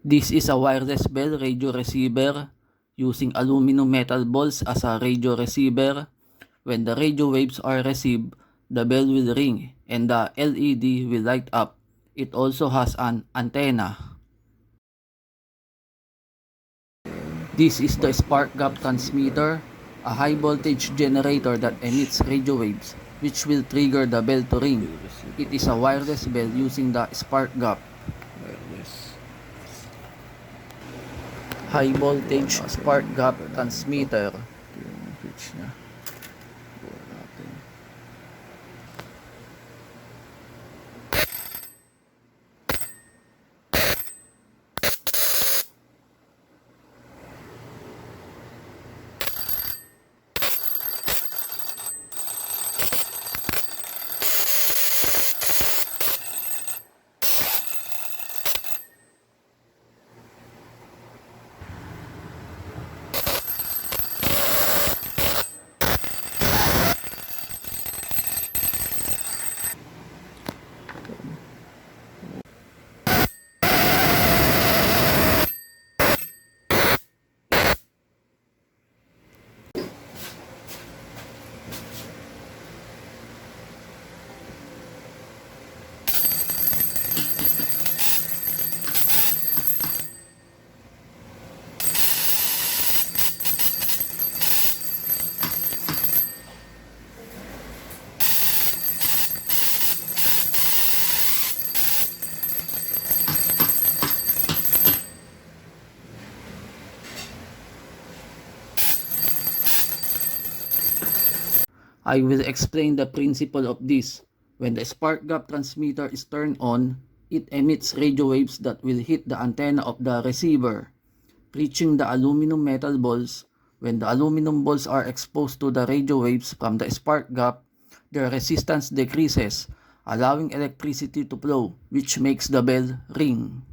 This is a wireless bell radio receiver using aluminum metal balls as a radio receiver. When the radio waves are received, the bell will ring and the LED will light up. It also has an antenna. This is the spark gap transmitter, a high voltage generator that emits radio waves which will trigger the bell to ring. It is a wireless bell using the spark gap. High voltage spark gap transmitter. I will explain the principle of this. When the spark gap transmitter is turned on, it emits radio waves that will hit the antenna of the receiver, reaching the aluminum metal balls. When the aluminum balls are exposed to the radio waves from the spark gap, their resistance decreases, allowing electricity to flow, which makes the bell ring.